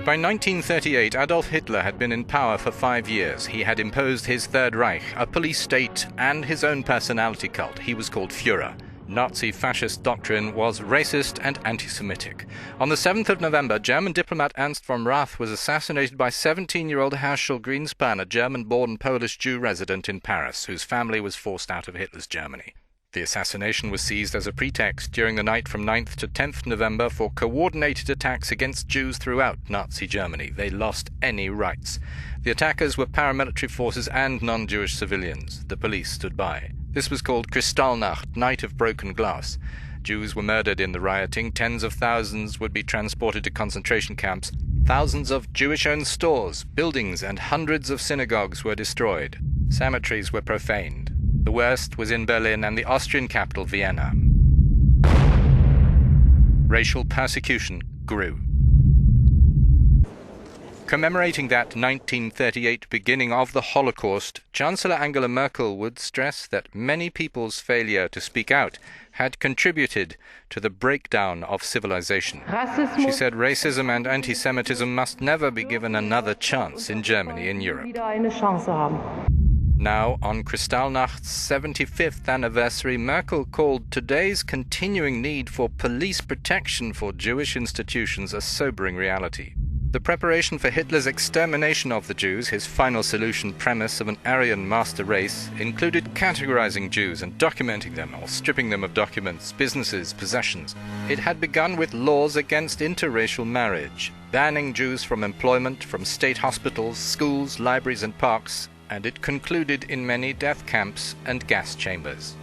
By 1938, Adolf Hitler had been in power for 5 years. He had imposed his Third Reich, a police state, and his own personality cult. He was called Führer. Nazi fascist doctrine was racist and anti-Semitic. On the 7th of November, German diplomat Ernst from Rath was assassinated by 17-year-old Herschel Grynszpan, a German-born Polish Jew resident in Paris, whose family was forced out of Hitler's Germany. The assassination was seized as a pretext during the night from 9th to 10th November for coordinated attacks against Jews throughout Nazi Germany. They lost any rights. The attackers were paramilitary forces and non-Jewish civilians. The police stood by. This was called Kristallnacht, Night of Broken Glass. Jews were murdered in the rioting. Tens of thousands would be transported to concentration camps. Thousands of Jewish-owned stores, buildings, and hundreds of synagogues were destroyed. Cemeteries were profaned. The worst was in Berlin and the Austrian capital, Vienna. Racial persecution grew. Commemorating that 1938 beginning of the Holocaust, Chancellor Angela Merkel would stress that many people's failure to speak out had contributed to the breakdown of civilization. She said racism and anti-Semitism must never be given another chance in Germany and Europe. Now, on Kristallnacht's 75th anniversary, Merkel called today's continuing need for police protection for Jewish institutions a sobering reality. The preparation for Hitler's extermination of the Jews, his final solution premise of an Aryan master race, included categorizing Jews and documenting them or stripping them of documents, businesses, possessions. It had begun with laws against interracial marriage, banning Jews from employment, from state hospitals, schools, libraries and parks, and it concluded in many death camps and gas chambers.